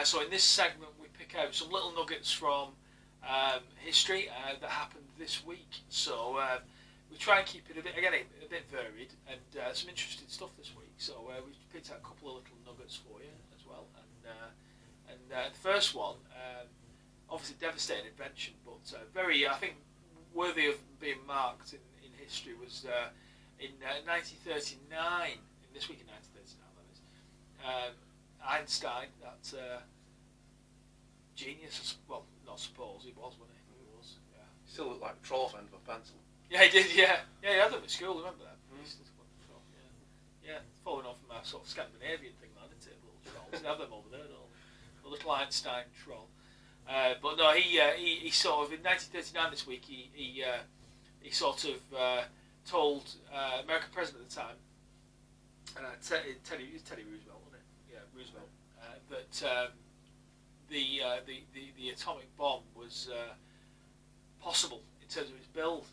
So in this segment, we pick out some little nuggets from history that happened this week. So we try and keep it a bit varied and some interesting stuff this week. So we picked out a couple of little nuggets for you as well. And the first one, obviously devastating invention, but very, I think, worthy of being marked in history was in 1939. In this week in 1939, that is. Einstein, that genius. Well, not suppose he was, wasn't he? He was. Yeah. He still looked like a troll end of a pencil. Yeah, he did. Yeah, he had them at school. Remember that? Yeah, following on from our sort of Scandinavian thing, that isn't it? Little trolls. They have them over there, don't they? The little Einstein troll. But no, he sort of in 1939 this week he sort of told American president at the time, Teddy Roosevelt, wasn't it? Yeah, Roosevelt, that the atomic bomb was possible in terms of its build,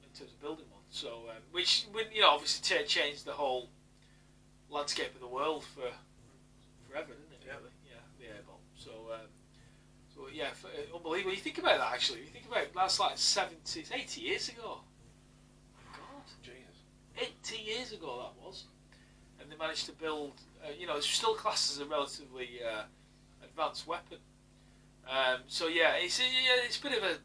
in terms of building one. So which would obviously changed the whole landscape of the world forever, didn't it? Yeah. Really? Yeah, the air bomb. So yeah, unbelievable. You think about that actually. You think about it, that's like 80 years ago. God, Jesus. 80 years ago that was, and they managed to build. It's still classed as a relatively advanced weapon. So yeah, it's a bit of a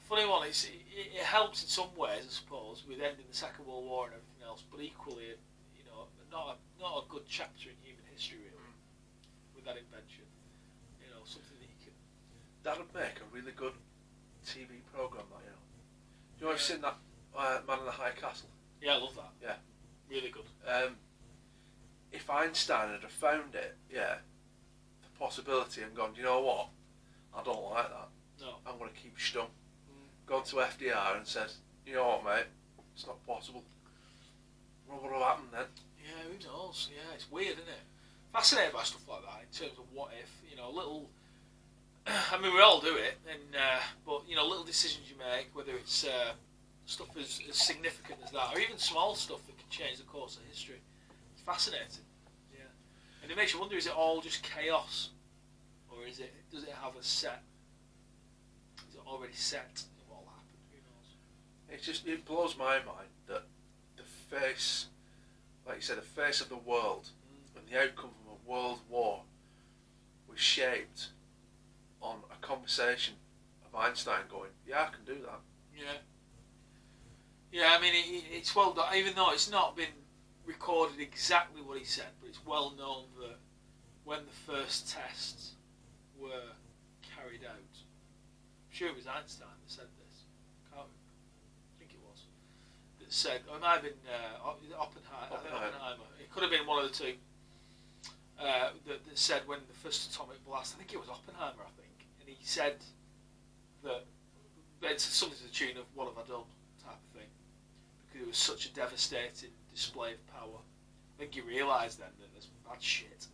funny one. It helps in some ways, I suppose, with ending the Second World War and everything else, but equally, not a good chapter in human history really, with that invention. Something that you can. That would make a really good TV program. Do you know I've seen that Man in the High Castle? Yeah, I love that. Yeah, really good. If Einstein had have found it, the possibility, and gone, you know what? I don't like that. No, I'm going to keep stum. Gone to FDR and said, you know what, mate? It's not possible. What would have happened then? Yeah, who knows? Yeah, it's weird, isn't it? Fascinated by stuff like that in terms of what if, little. I mean, we all do it, but little decisions you make, whether it's stuff as significant as that, or even small stuff that can change the course of history. It's fascinating. Yeah, and it makes you wonder: is it all just chaos, or does it have a set? Is it already set? What will happen? Who knows? It blows my mind that the face, like you said, the face of the world and the outcome from a world war was shaped on a conversation of Einstein going, yeah, I can do that. Yeah, I mean, it's well done, even though it's not been recorded exactly what he said, but it's well known that when the first tests were carried out, I'm sure it was Einstein that said this, I think it was, that said, or it might have been Oppenheimer. It could have been one of the two. That said when the first atomic blast, I think it was Oppenheimer, and he said that it's something to the tune of "What have I done?" type of thing, because it was such a devastating display of power. I think he realised then that there's bad shit,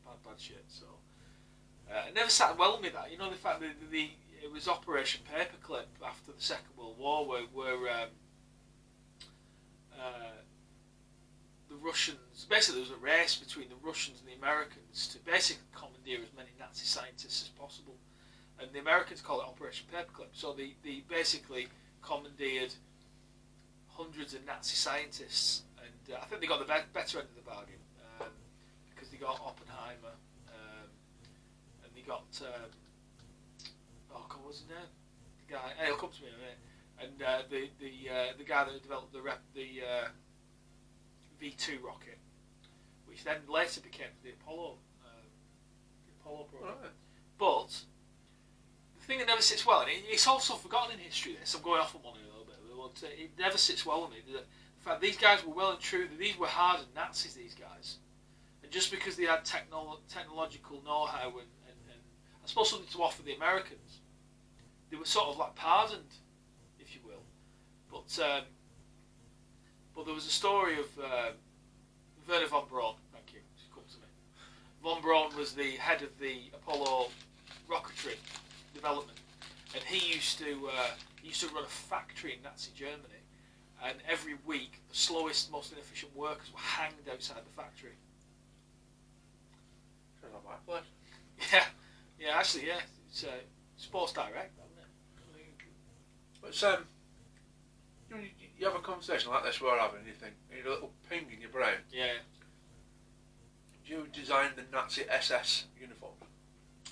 bad shit. So it never sat well with me that, the fact that it was Operation Paperclip after the Second World War, where the Russians, basically there was a race between the Russians and the Americans to basically commandeer as many Nazi scientists as possible, and the Americans call it Operation Paperclip. So they basically commandeered hundreds of Nazi scientists, and I think they got the better end of the bargain, because they got Oppenheimer, and they got what was his name? The guy, he'll come to me in a minute, and the guy that developed the V2 rocket, which then later became the Apollo program. Right. But the thing that never sits well, and it's also forgotten in history. This, I'm going off on one a little bit. But it never sits well with me. The fact these guys were well and true. These were hardened Nazis. These guys, and just because they had technological know-how and I suppose something to offer the Americans, they were sort of like pardoned, if you will. But there was a story of Werner von Braun. Thank you. She's come to me. Von Braun was the head of the Apollo rocketry development, and he used to run a factory in Nazi Germany, and every week the slowest, most inefficient workers were hanged outside the factory. Sounds like my place. Yeah. Actually, yeah. It's Sports Direct, isn't it? But you have a conversation like this we're having, and you think, you need a little ping in your brain. Yeah. Do you design the Nazi SS uniform?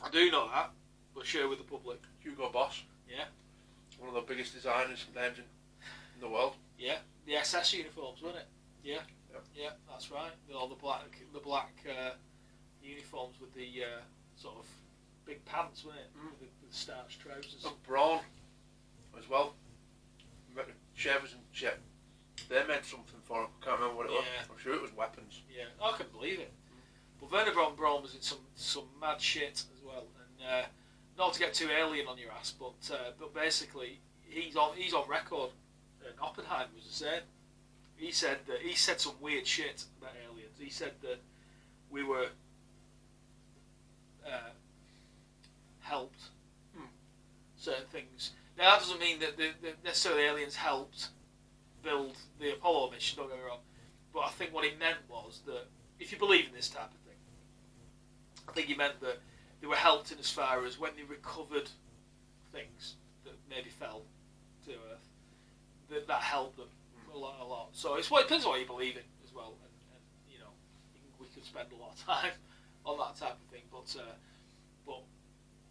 I do know that, but share with the public. Hugo Boss. Yeah. One of the biggest designers names in the world. Yeah. The SS uniforms, wasn't it? Yeah. Yeah, that's right. All the black uniforms with the sort of big pants, wasn't it? With the starched trousers. Oh, Braun as well. Shavers and shit. They made something for him. Can't remember what it was. I'm sure it was weapons. Yeah, I couldn't believe it. But Werner von Braun was in some mad shit as well. And not to get too alien on your ass, but basically he's on record. And Oppenheimer was the same. He said some weird shit about aliens. He said that we were helped certain things. Now that doesn't mean that necessarily aliens helped build the Apollo mission, don't get me wrong. But I think what he meant was that if you believe in this type of thing, I think he meant that they were helped in as far as when they recovered things that maybe fell to Earth, that helped them a lot. So it depends on what you believe in as well, and you know, we could spend a lot of time on that type of thing. But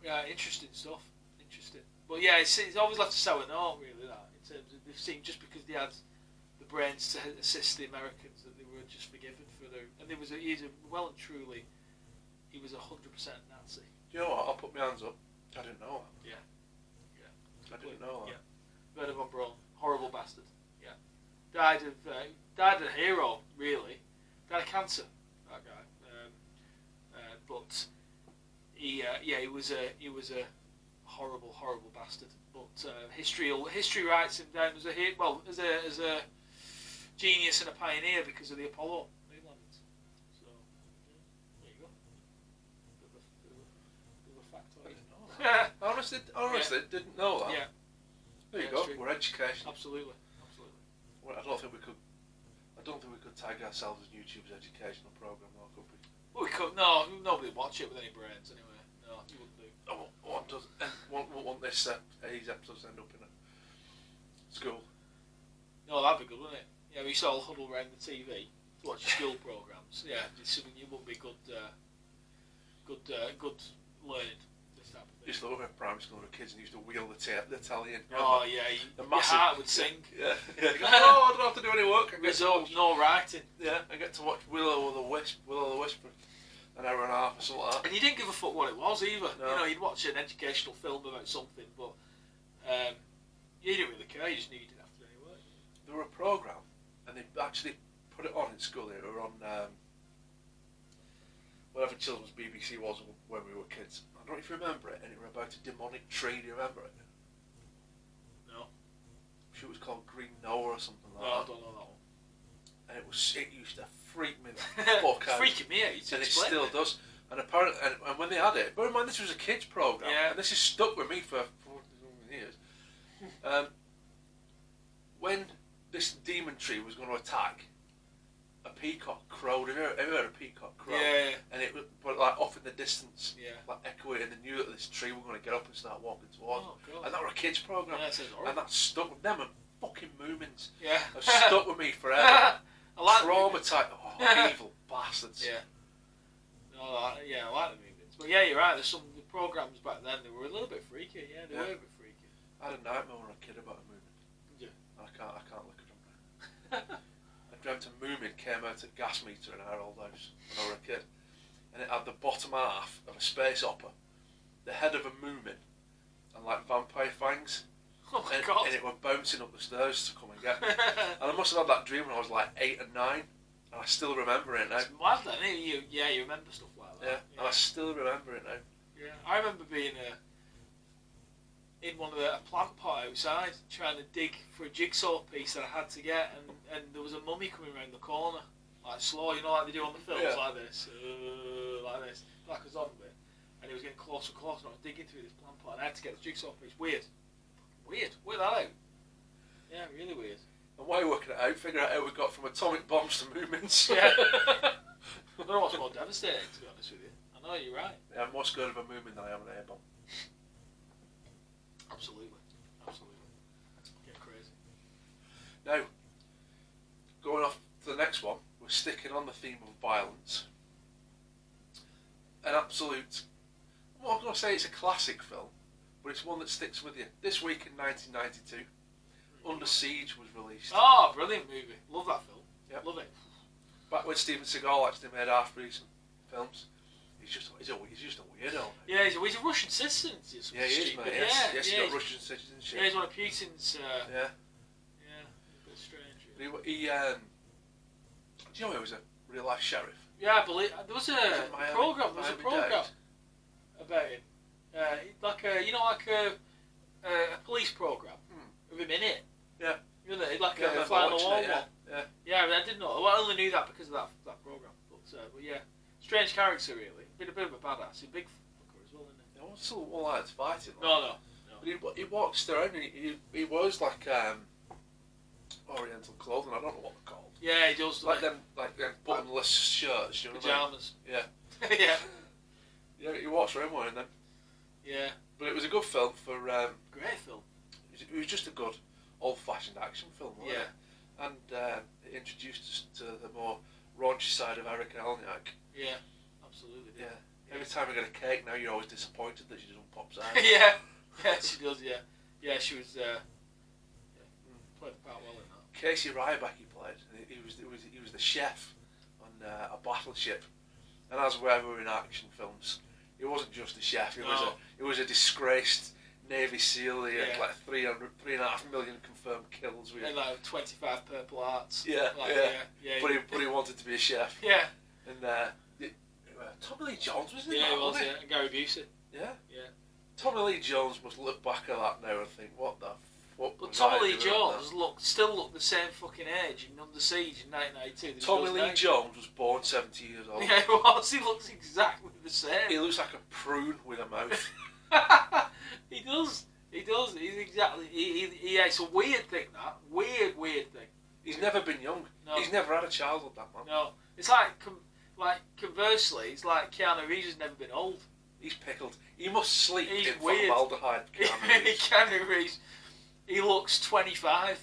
yeah, interesting stuff. Interesting. But yeah, it's always left a sour note, really, that in terms of they've seen just because they had the brains to assist the Americans that they were just forgiven for their. And he's well and truly, he was 100% Nazi. Do you know what? I'll put my hands up. I didn't know that. Yeah. I didn't know that. Yeah. Werner von Braun, horrible bastard. Yeah. Died of a hero, really. Died of cancer, that guy. But he was a horrible bastard. But history writes him down as a genius and a pioneer because of the Apollo moon landings. So there you go. Bit of a factoid. I didn't know that. Honestly, didn't know that. Yeah. There you go. We're educational. Absolutely. Well, I don't think we could tag ourselves as YouTube's educational program, though, could we? Well, we could. No, nobody would watch it with any brains anyway. No, you wouldn't do. Won't want these episodes to end up in a school. No, that'd be good, wouldn't it? Yeah, we used to all huddle around the TV to watch school programs. Yeah, it would be good learning. This type of thing. Used to love it in primary school with kids and used to wheel the Italian. Oh yeah, the your heart would sing. Yeah. Oh, I don't have to do any work. Results, no writing. Yeah, I get to watch Will o' the Wisp for an hour and a half or something like that. And you didn't give a fuck what it was either. No. You know, you'd watch an educational film about something, but you didn't really care. You just knew you didn't have to do any work. There were a programme, and they actually put it on in school. They were on whatever children's BBC was when we were kids. I don't know if you remember it, and it was about a demonic tree. Do you remember it? No. I'm sure it was called Green Noah or something like that. No, I don't know that one. And it used to freak me the fuck out. Freaking me out. And it still does. And apparently, and when they had it, bear in mind this was a kids program, yeah. And this has stuck with me for 40 years. When this demon tree was going to attack, a peacock crowed. Have you ever heard a peacock crow? Yeah. And it was, but like off in the distance, yeah, like echoing, and they knew that this tree were going to get up and start walking towards. Oh, God. And that was a kids program. Yeah, that sounds horrible. And that stuck with them and fucking Moomins. Yeah. Have stuck with me forever. I like traumatized. Oh, evil bastards. Yeah. No, I like the Moomins. But yeah, you're right. There's some the programs back then. They were a little bit freaky. Yeah, they were a bit freaky. I had a nightmare when I was a kid about a Moomin. Did you? I can't look at them now. I dreamt a Moomin came out at gas meter in our old house when I was a kid, and it had the bottom half of a space opera, the head of a Moomin, and like vampire fangs. Oh my God. And it went bouncing up the stairs to come and get me. And I must have had that dream when I was like 8 and 9, and I still remember it now. It's mad then, you remember stuff like that. Yeah, and I still remember it now. Yeah, I remember being in one of a plant pot outside trying to dig for a jigsaw piece that I had to get, and there was a mummy coming around the corner, like slow, you know, like they do on the films, like this, like a zombie, and he was getting closer and closer, and I was digging through this plant pot, and I had to get the jigsaw piece. Weird that out. Yeah, really weird. And while you're working it out, figure out how we got from atomic bombs to Moomins. Yeah. I don't know what's more devastating, to be honest with you. I I know, you're right. Yeah, I'm more scared of a Moomin than I am an A-bomb. Absolutely. Get crazy. Now, going off to the next one, we're sticking on the theme of violence. An absolute, well, I'm going to say it's a classic film, but it's one that sticks with you. This week in 1992, Under Siege was released. Oh, brilliant movie. Love that film. Yep. Love it. Back when Steven Seagal actually made half-decent films. He's just a weirdo. Yeah, he's a Russian citizen. Yeah, he is, mate. Yes, he's got Russian citizenship. Yeah, he's one of Putin's. Yeah. Yeah, a bit strange. Really. But he do you know he was a real life sheriff? Yeah, I believe there was a program. There was a program about him. Like a police program with him in it. Yeah. You know, like a fly on the wall one. Yeah. Yeah, I didn't know. Well, I only knew that because of that program. But yeah, strange character really. Been a bit of a badass. He's a big fucker as well, isn't he? I wasn't all like to fight him. No. But he walks around and he wears like Oriental clothing. I don't know what they're called. Yeah, he does. Like them buttonless shirts. You know pajamas. What I mean? Yeah. Yeah, he walks around wearing them. Yeah. But it was a good film for. Great film. It was just a good old-fashioned action film, wasn't it? And it introduced us to the more raunchy side of Erica Elaniak. Yeah, absolutely. Yeah. Every time I get a cake now, you're always disappointed that she doesn't pop out. Yeah, she does. Yeah, she was. Played the part well in that. Casey Ryback he played. He was the chef on a battleship, and as we were in action films, he wasn't just a chef. He was a disgraced Navy SEAL. He had like 3.5 million confirmed kills. And like 25 Purple Hearts. Yeah. But he wanted to be a chef. Yeah. And Tommy Lee Jones was in that, he was. wasn't he? Yeah, and Gary Busey. Yeah. Yeah. Tommy Lee Jones must look back at that now and think, what the fuck? But Tommy Lee Jones still looked the same fucking age in Under Siege in 1992. Tommy Lee Jones was born 70 years old. Yeah, he was. He looks exactly the same. He looks like a prune with a mouth. He does. He's exactly. Yeah, it's a weird thing. That weird thing. He's never been young. No. He's never had a childhood. That man. No. It's like conversely, it's like Keanu Reeves has never been old. He's pickled. He must sleep in weird. formaldehyde. Keanu Reeves. He looks 25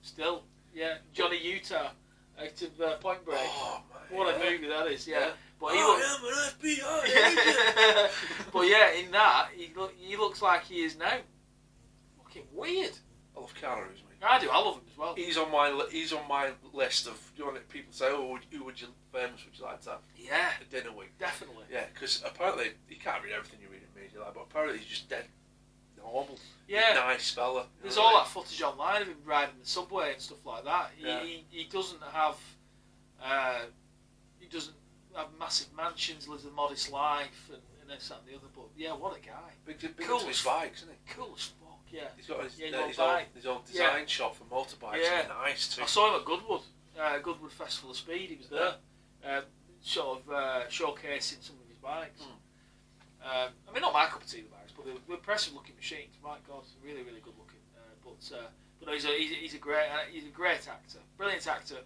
still. Yeah. Johnny Utah out of Point Break. Oh my. What a movie that is. Yeah. But I am an FBI agent. But yeah, in that he looks like he is now. Fucking weird. I love Keanu Reeves, mate. I do. I love him as well. He's on my list of. You know, people say, "Oh, who would you famous would you like to have?" Yeah. A dinner with. Definitely. Yeah, because apparently you can't read everything you read in media, but apparently he's just dead normal. Yeah. Nice fella. There's all that footage online of him riding the subway and stuff like that. He doesn't have. He doesn't have massive mansions, lives a modest life, and this, that, and the other. But yeah, what a guy. Big cool into his bikes, isn't he? Cool as fuck. Yeah. He's got his own design shop for motorbikes. Yeah. Nice too. I saw him at Goodwood. Goodwood Festival of Speed. He was there, showcasing some of his bikes. I mean, not my cup of tea, the bikes, but they're impressive looking machines. My God, really, really good looking. But no, he's a great actor, brilliant actor.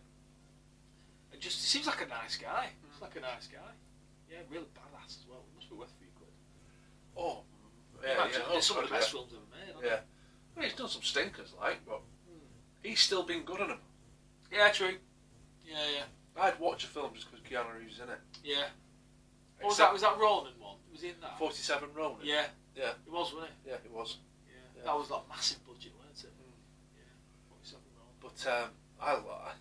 And just he seems like a nice guy. He's like a nice guy. Yeah, really badass as well. It must be worth a few quid. Oh, yeah. Some of the best films ever made. Yeah. Well, he's done some stinkers, but he's still been good in them. Yeah, true. Yeah. I'd watch a film just because Keanu Reeves is in it. Yeah. What was that? Was that Ronin one? Was he in that? 47 Ronin. Yeah. Yeah. It was, wasn't it? Yeah, it was. Yeah. That was like massive budget, wasn't it? Yeah. 47 Ronin. But I like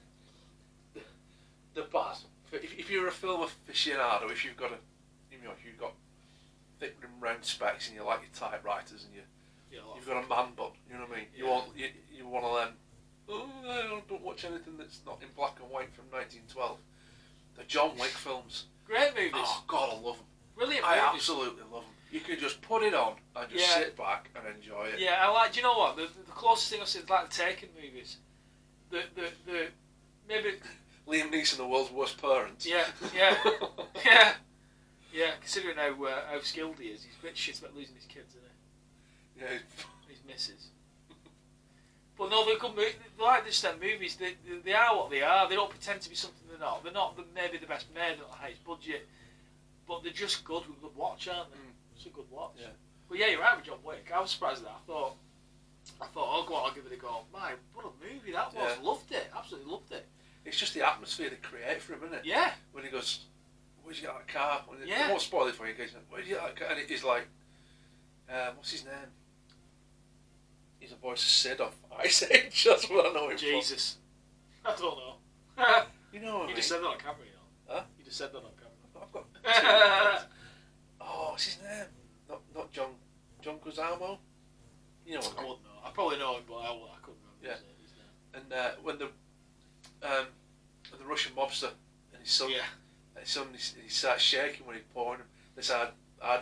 the bad. If you're a film aficionado, if you've got thick rim round specs and you like your typewriters and you've got a man bun, you know what I mean? Yeah. You want to then. Oh, I don't watch anything that's not in black and white from 1912. The John Wick films. Great movies. Oh God, I love them. Brilliant I movies. absolutely love them. You can just put it on and just sit back and enjoy it. Yeah, I like. Do you know what? The closest thing I've seen is like the Taken movies. The maybe. Liam Neeson, the world's worst parent. Yeah. Considering how skilled he is, he's a bit shit about losing his kids, isn't he? Yeah. His missus. But no, they're good movies. Like this, them movies, they are what they are. They don't pretend to be something they're not. They're not maybe the best made, not the highest budget. but they're just good with good watch, aren't they? It's a good watch. Yeah. But yeah, you're right with John Wick. I was surprised at that. I thought, oh, go on, I'll give it a go. My, what a movie that was. Yeah. Loved it. Absolutely loved it. It's just the atmosphere they create for him, isn't it? Yeah. When he goes, where'd you get that car? Yeah. I won't spoil it for you guys. Where'd you get that car? And he's like, what's his name? He's a voice of Sid off Ice Age. That's what I know him Jesus. I don't know. from. You know what I mean? You just said that on camera, you know. Huh? You just said that on camera. I've got two. Oh, what's his name? Not John Guzamo? You know what I mean? I wouldn't know. I probably know him, but I couldn't remember his name. And when the Russian mobster and his son, he starts shaking when he's pouring him. This hard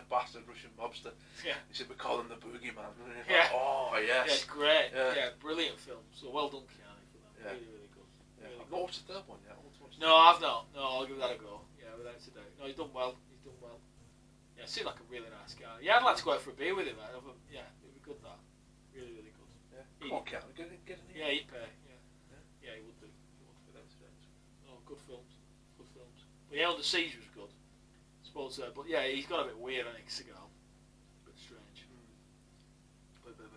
bastard Russian mobster. Yeah. He said, we call him the boogeyman. And he's Yeah. like, oh, yes. Yeah, it's great. Yeah. Yeah, brilliant film. So well done, Keanu, for that. Yeah. Really, really good. Yeah. Really I've good. not watched the third one yet. I want to watch No, I've not. No, I'll give that a go. Yeah, without a doubt. No, he's done well. Yeah, seemed like a really nice guy. Yeah, I'd like to go out for a beer with him. Yeah, it'd be good, that. Really, really good. Yeah. Come on, Keanu, get in here. Yeah, he'd pay. Yeah, he would do. He would, without a doubt. No, good films. Good films. But yeah, Under Siege was good. I suppose, but yeah, he's got a bit weird, I think, Seagal. A bit strange. But a bit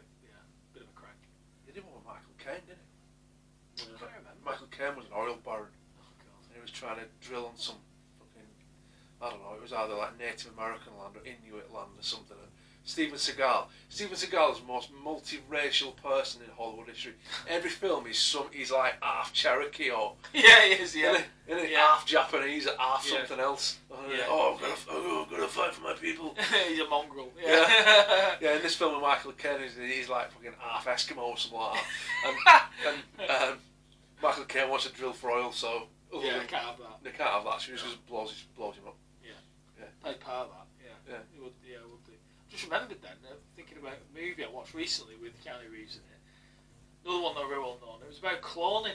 of a crank. He did one with Michael Caine, didn't he? I can't remember. Michael Caine was an oil baron. Oh, God. And he was trying to drill on some fucking, I don't know, it was either like Native American land or Inuit land or something. And Steven Seagal is the most multiracial person in Hollywood history. Every film he's like half Cherokee or Yeah, he is, yeah. isn't he? Yeah. Half Japanese or half Yeah. something else. Yeah. Oh, I'm gonna fight for my people. He's a mongrel. Yeah, in this film with Michael Caine, he's like fucking half Eskimo or something like that. And Michael Caine wants to drill for oil, so Yeah, they can't have that. they can't have that. So he just blows him up. Played part of that, yeah. It would do. Just remembered then, thinking about a movie I watched recently with Keanu Reeves in it. Another one not very well known. It was about cloning.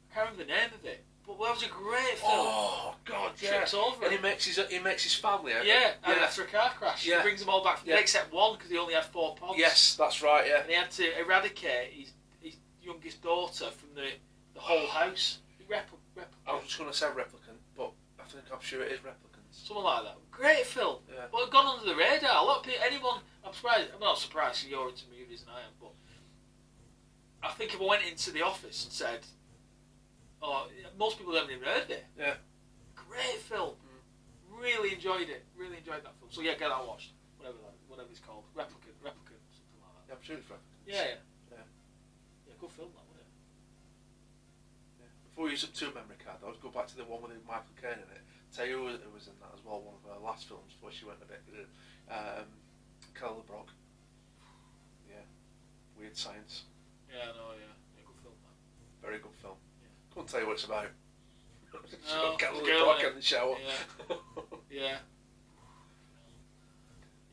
I can't remember the name of it, but that was a great film. Oh God, yeah. Trips over And it. he makes his family out. And after a car crash, Yeah. he brings them all back from Yeah. except one because he only had 4 pods. Yes, that's right. Yeah. And he had to eradicate his youngest daughter from the whole house. I was just going to say replicant, but I'm sure it is replicants. Something like that. Great film. Yeah. Well, it gone under the radar. A lot of people, I'm surprised. I'm not surprised because you're into movies and I am, but I think if I went into the office and said, "Oh, most people haven't even heard of it." Yeah. Great film. Really enjoyed it. Really enjoyed that film. So yeah, get that watched. Whatever it's called. Replicant, something like that. Yeah, I'm sure it's replicants. Yeah. Yeah. Yeah, good film that, wasn't it? Yeah. Before we use up 2 memory cards, I'll go back to the one with Michael Caine in it. Tell you who was in that as well, one of her last films before she went a bit. Kelly LeBrock. Yeah. Weird Science. Yeah, I know, yeah. Good film, that. Very good film. Yeah. Couldn't tell you what it's about. No, Kelly the girl LeBrock in in the shower. Yeah. Yeah.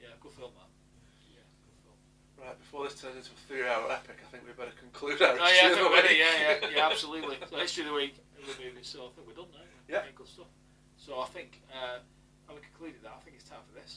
Yeah, good film, that. Yeah, good film. Right, before this turns into a 3-hour epic, I think we better conclude our Oh yeah, I history think of the we're ready. week. Yeah, absolutely. So history of the week of the movie. So I think we're done now. Yeah. Good stuff. So I think having concluded that, I think it's time for this.